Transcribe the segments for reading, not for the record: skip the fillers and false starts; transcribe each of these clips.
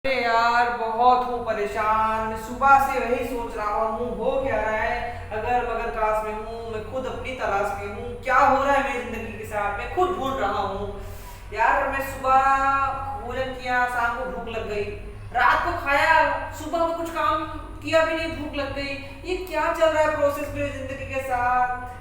अरे यार बहुत हूँ परेशान। मैं सुबह से वही सोच रहा हूँ हो क्या रहा है। अगर मगर क्लास में हूँ, मैं खुद अपनी तलाश में हूँ। क्या हो रहा है मेरी जिंदगी के साथ मैं खुद भूल रहा हूँ। यार मैं सुबह भोजन किया, शाम को भूख लग गई, रात को खाया, सुबह को कुछ काम किया भी नहीं, भूख लग गई। ये क्या चल रहा है प्रोसेस मेरी जिंदगी के साथ।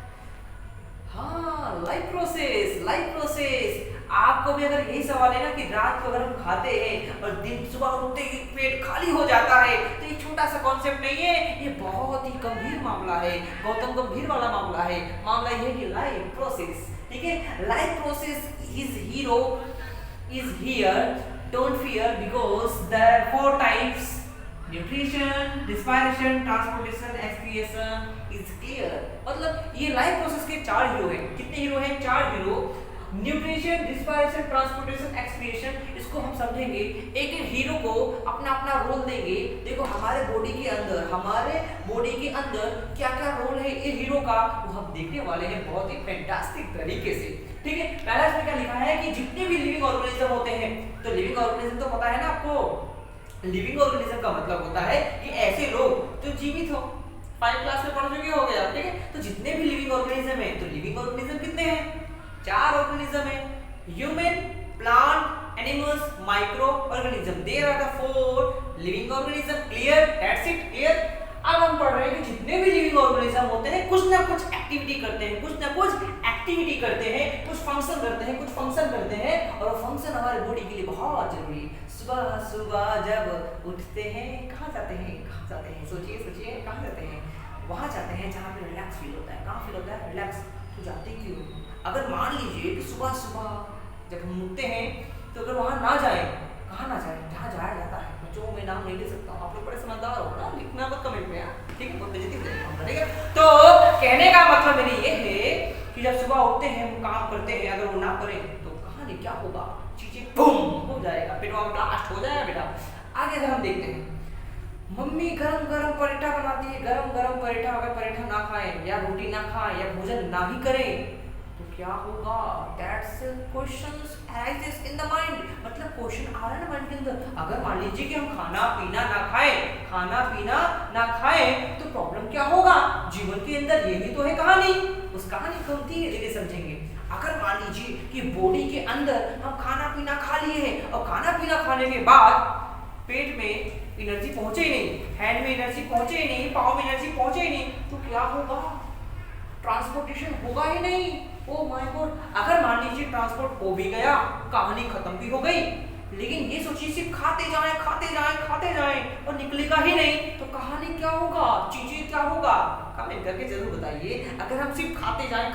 हाँ, लाइफ प्रोसेस, लाइफ प्रोसेस। आपको भी अगर यही सवाल है ना कि रात को अगर हम खाते हैं और दिन सुबह उठते ही पेट खाली हो जाता है, तो ये छोटा सा कॉन्सेप्ट नहीं है, ये बहुत ही गंभीर मामला है, गौतम गंभीर वाला मामला है। मामला ये है कि लाइफ प्रोसेस, ठीक है, life process is hero is here. Don't fear because there are four types: nutrition, respiration, transportation, excretion is clear. मतलब ये लाइफ प्रोसेस के चार हीरो हैं। कितने हीरो हैं? चार hero. Nutrition, respiration, transportation, excretion, इसको हम समझेंगे। एक एक हीरो को अपना अपना रोल देंगे। देखो हमारे बॉडी के अंदर क्या क्या रोल है ये हीरो का, वो हम देखने वाले हैं बहुत ही फैंटास्टिक तरीके से। ठीक है, पहला इसमें क्या लिखा है कि जितने भी लिविंग ऑर्गेनिज्म होते हैं, तो लिविंग ऑर्गेनिज्म तो पता है ना आपको। लिविंग ऑर्गेनिज्म का मतलब होता है कि ऐसे लोग जो जीवित हो। 5 क्लास में पढ़ चुके हो गए आप, ठीक है। तो जितने भी लिविंग ऑर्गेनिज्म है, तो लिविंग ऑर्गेनिज्म कितने हैं? 4 ऑर्गेनिज्म है: human, plant, animals, micro organism. There are the 4 living organism. Clear? That's it, clear. अब हम पढ़ रहे हैं कि जितने भी लिविंग ऑर्गेनिज्म होते हैं कुछ ना कुछ एक्टिविटी करते हैं, कुछ ना कुछ एक्टिविटी करते हैं, कुछ फंक्शन करते हैं, कुछ फंक्शन करते हैं, और वो फंक्शन हमारे बॉडी के लिए बहुत जरूरी है। सुबह सुबह जब उठते हैं, कहाँ जाते हैं? कहाँ जाते हैं? सोचिए सोचिए, कहाँ जाते हैं? वहाँ जाते हैं जहाँ पे रिलैक्स फील होता है। कहाँ फील होता है? रिलैक्स। तो जाते क्यों? अगर मान लीजिए कि सुबह सुबह जब हम उठते हैं, तो अगर वहाँ ना जाए, कहाँ ना जाए? जहाँ जाया जाता है। बच्चों मैं नाम नहीं ले सकता हूँ, आप लोग बड़े समझदार हो ना, लिखना मत कमेंट में, ठीक है, बहुत बेइज्जती हो जाएगी, ठीक है। तो कहने का मतलब मेरी ये है कि जब सुबह उठते हैं, हम काम करते हैं, अगर वो ना करें तो कहानी क्या होगा? चीजें बूम हो जाएगा, पेट में ब्लास्ट हो जाएगा बेटा। आगे अगर हम देखते हैं, मम्मी गरम गरम पराठा बनाती है, गरम गरम पराठा, अगर पराठा ना खाएं या रोटी ना खाएं या भोजन ना ही करें तो क्या होगा? That's questions arises in the mind. मतलब क्वेश्चन आ रहा है ना माइंड के अंदर। अगर मान लीजिए कि हम खाना पीना ना खाएं तो प्रॉब्लम क्या होगा? जीवन के अंदर यही तो है कहानी। उस कहानी को हम धीरे धीरे समझेंगे। अगर मान लीजिए कि बॉडी के अंदर हम खाना पीना खा लिए हैं और खाना पीना खाने के बाद पेट में एनर्जी पहुंचे ही नहीं, हैंड में एनर्जी पहुंचे ही नहीं, पाँव में एनर्जी पहुंचे ही नहीं, तो क्या होगा? ट्रांसपोर्टेशन होगा ही नहीं। Oh my God. अगर मान लीजिए ट्रांसपोर्ट हो भी गया, कहानी खत्म भी हो गई, लेकिन ये सोचिए सिर्फ खाते जाएं और निकलेगा ही नहीं, तो कहानी क्या होगा? चीजें क्या होगा? कमेंट करके जरूर बताइए। अगर हम सिर्फ खाते जाएं,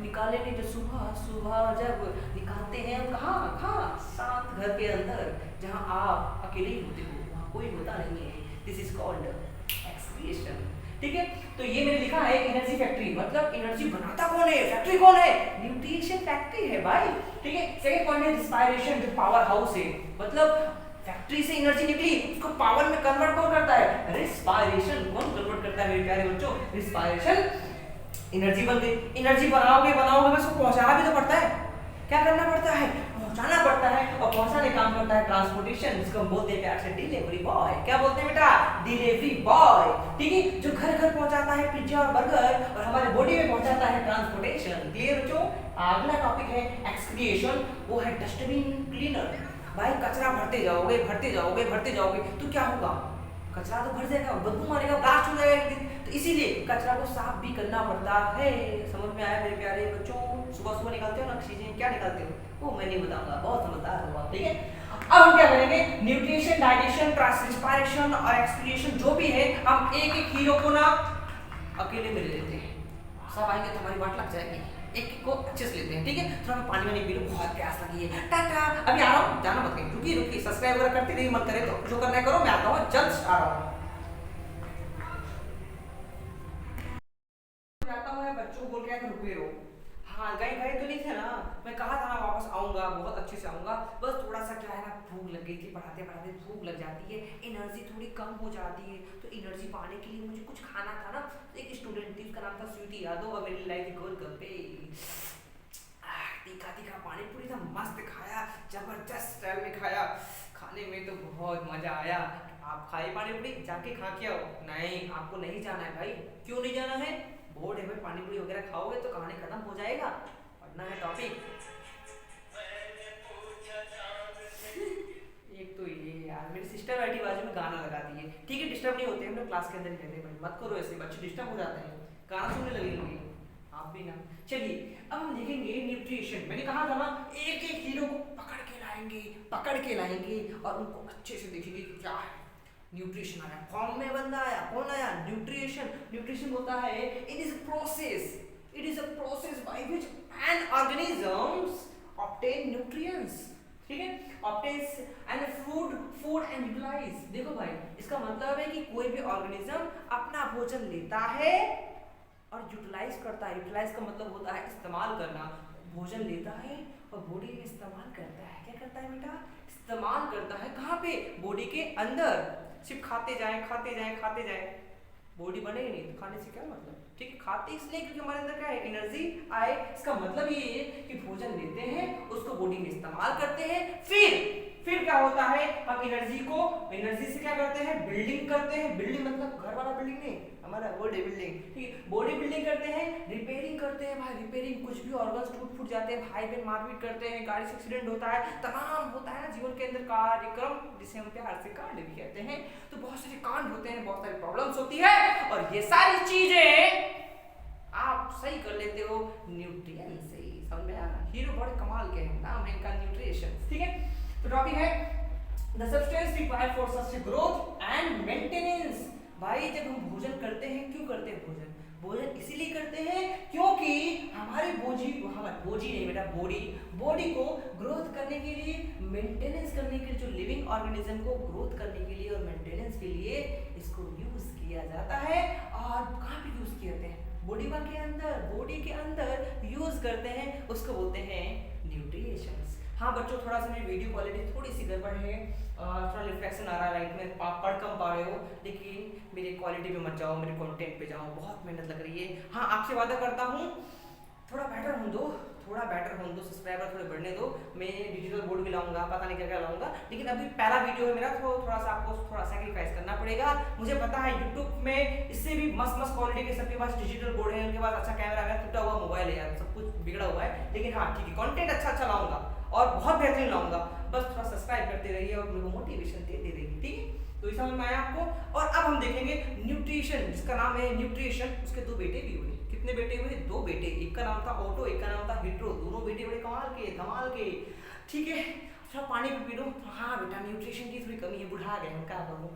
निकाले नहीं, तो सुबह सुबह जब निकालते हैं कहाँ? शांत घर के अंदर, जहाँ आप अकेले ही होते हो, वहाँ कोई होता नहीं है। This is called excretion. ठीक है, तो ये मैंने लिखा है एनर्जी फैक्ट्री। मतलब एनर्जी बनाता कौन है? फैक्ट्री कौन है? न्यूट्रिशन फैक्ट्री है भाई। ठीक है, सेकंड पॉइंट है रिस्पायरेशन, जो पावर हाउस है। मतलब फैक्ट्री से एनर्जी निकली, उसको पावर में कन्वर्ट कौन करता है? रिस्पायरेशन। कौन कन्वर्ट करता है मेरे प्यारे बच्चों? रिस्पायरेशन। एनर्जी बन गई। एनर्जी बनाओगे बस उसको पहुंचाना भी तो पड़ता है। क्या करना पड़ता है? पहुंचाना पड़ता है, और पहुंचाने काम करता है ट्रांसपोर्टेशन, जिसको हम बोलते हैं प्यार से डिलीवरी बॉय। क्या बोलते हैं बेटा? Delivery boy. ठीक है, जो घर घर पहुंचाता है पिज्जा और बर्गर, और हमारे बॉडी में पहुंचाता है ट्रांसपोर्टेशन। क्लियर बच्चों? अगला टॉपिक है एक्सक्रिएशन, वो है डस्टबिन क्लीनर। भाई कचरा भरते जाओगे तो क्या होगा? कचरा तो भर जाएगा, बदबू मारेगा, ब्लास्ट हो जाएगा एक दिन। तो इसीलिए कचरा को साफ भी करना पड़ता है। समझ में आया मेरे प्यारे बच्चों? सुबह सुबह निकालते हो ना चीजें, क्या निकालते हो वो मैं नहीं बताऊंगा, बहुत समझदार हो आप, ठीक है। अब हम क्या करेंगे? न्यूट्रिशन, डाइजेशन, ट्रांसपायरेशन और एक्सक्रिएशन जो भी है, हम एक एक हीरो को ना अकेले में ले लेते हैं। सब आएंगे तो हमारी बात लग जाएगी, एक को अच्छे से लेते हैं। ठीक है, थोड़ा मैं पानी वानी पी लूं, बहुत प्यास लगी है। टाटा, अभी आ रहा हूँ, जाना मत कहीं, रुकिए सब्सक्राइब वगैरह करते नहीं, मत करे तो जो करना है करो, मैं आता हूँ, जल्द आ रहा हूँ। बच्चों को बोल के रुके हो। हाँ, गए तो नहीं थे ना, मैं कहा था ना वापस आऊंगा, बहुत अच्छे से आऊंगा। बस थोड़ा सा क्या है ना, भूख लग गई थी, पढ़ाते पढ़ाते भूख लग जाती है, एनर्जी थोड़ी कम हो जाती है, तो एनर्जी पाने के लिए मुझे कुछ खाना था ना। एक स्टूडेंट थी, उसका नाम था स्वीटी यादव, और मेरी लाइफ गोलगप्पे, तीखा तीखा पानी पूरी था, मस्त खाया, जबरदस्त स्टाइल में खाया। खाने में तो बहुत मजा आया। आप खाए पानी पूरी, जाके खा के आओ। नहीं, आपको नहीं जाना है भाई। क्यों नहीं जाना है? बोर्ड है भाई, पानी पूरी वगैरह खाओगे तो कहानी खत्म हो जाएगा। पढ़ना है टॉपिक। एक तो ये यार, मेरी सिस्टर बैठी बाजू में गाना लगा दिए। ठीक है, डिस्टर्ब नहीं होते, हम लोग क्लास के अंदर ही रहते हैं भाई, मत करो ऐसे, बच्चे डिस्टर्ब हो जाते हैं, गाना सुनने लगेंगे। आप भी ना। चलिए अब हम देखेंगे न्यूट्रिशन। मैंने कहा था ना, एक एक हीरो को पकड़ के लाएंगे, पकड़ के लाएंगे और उनको अच्छे से देखेंगे क्या है। न्यूट्रिशन आया, फॉर्म में बंदा आया, कौन आया? न्यूट्रिशन। न्यूट्रिशन होता है, it is process, it is a process by which an organisms obtain nutrients. ठीक है, obtains and food and utilise. देखो भाई, इसका मतलब है कि कोई भी ऑर्गेनिज्म अपना भोजन लेता है और यूटिलाइज करता है। यूटिलाइज का मतलब होता है इस्तेमाल करना। भोजन लेता है और बॉडी में इस्तेमाल करता है। क्या करता है बेटा? इस्तेमाल करता है। कहाँ पे? बॉडी के अंदर। सिर्फ खाते जाए, खाते जाए, खाते जाए, बॉडी बनेगी नहीं तो खाने से क्या मतलब? ठीक है, खाते इसलिए क्योंकि हमारे अंदर क्या है, एनर्जी आए। इसका मतलब ये है कि भोजन लेते हैं, उसको बॉडी में इस्तेमाल करते हैं, फिर क्या होता है, हम एनर्जी से क्या करते हैं, बिल्डिंग करते हैं। बिल्डिंग मतलब घर वाला बिल्डिंग नहीं, हमारा बॉडी बिल्डिंग। ठीक है, बॉडी बिल्डिंग करते हैं, रिपेयरिंग करते हैं भाई, रिपेयरिंग, कुछ भी ऑर्गन्स टूट जाते हैं, भाई बहन मारपीट करते हैं, गाड़ी से एक्सीडेंट होता है, तमाम होता है ना जीवन के अंदर कार्यक्रम, जिसे हम प्यार से कांड भी कहते हैं। तो बहुत सारे कांड होते हैं, बहुत सारी प्रॉब्लम्स होती है, और ये सारी चीजें आप सही कर लेते हो न्यूट्रिएंट से। समझ में आया? हीरो बड़े कमाल के हैं, नाम है इनका न्यूट्रिशन। ठीक है, तो टॉपिक है the substance required for such growth and maintenance. भाई जब हम भोजन करते हैं, क्यों करते हैं भोजन? भोजन इसीलिए करते हैं क्योंकि हमारी बॉडी नहीं बेटा, बॉडी को ग्रोथ करने के लिए, मेंटेनेंस करने के लिए, जो लिविंग ऑर्गेनिज्म को ग्रोथ करने के लिए और मेंटेनेंस के लिए इसको यूज किया जाता है। और कहाँ पे यूज किए जाते हैं? बॉडी के अंदर यूज करते हैं, उसको बोलते हैं न्यूट्रिएशंस। हाँ बच्चों, थोड़ा सा मेरी वीडियो क्वालिटी थोड़ी सी गड़बड़ है, थोड़ा रिफ्लेक्शन आ रहा है लाइट में, आप पढ़ कम पा रहे हो, लेकिन मेरी क्वालिटी पे मत जाओ, मेरे कंटेंट पे जाओ, बहुत मेहनत लग रही है। हाँ, आपसे वादा करता हूँ थोड़ा बेटर होने दो, सब्सक्राइबर थोड़े बढ़ने दो। मैं डिजिटल बोर्ड भी लाऊंगा, पता नहीं क्या क्या लाऊंगा, लेकिन अभी पहला वीडियो है मेरा, तो थोड़ा सा आपको थोड़ा सैक्रिफाइस करना पड़ेगा। मुझे पता है यूट्यूब में इससे भी मस्त क्वालिटी के सबके पास डिजिटल बोर्ड है, उनके पास अच्छा कैमरा है, टूटा हुआ मोबाइल है यार, सब कुछ बिगड़ा हुआ है, लेकिन हाँ ठीक है, कंटेंट अच्छा लाऊंगा और बहुत बेहतरीन लाऊंगा। बस थोड़ा सब्सक्राइब करते रहिए और मेरे को मोटिवेशन देते रहिए। ठीक है, तो समझ में आया आपको? और अब हम देखेंगे न्यूट्रिशन, जिसका नाम है न्यूट्रिशन। उसके दो बेटे भी हुए। कितने बेटे हुए? दो बेटे। एक का नाम था ऑटो, एक का नाम था हिट्रो। दोनों बेटे बड़े धमाल के। ठीक है, थोड़ा पानी भी पी लो। हाँ बेटा, न्यूट्रिशन की थोड़ी कमी है, बुढ़ा गए हम, क्या करूँ।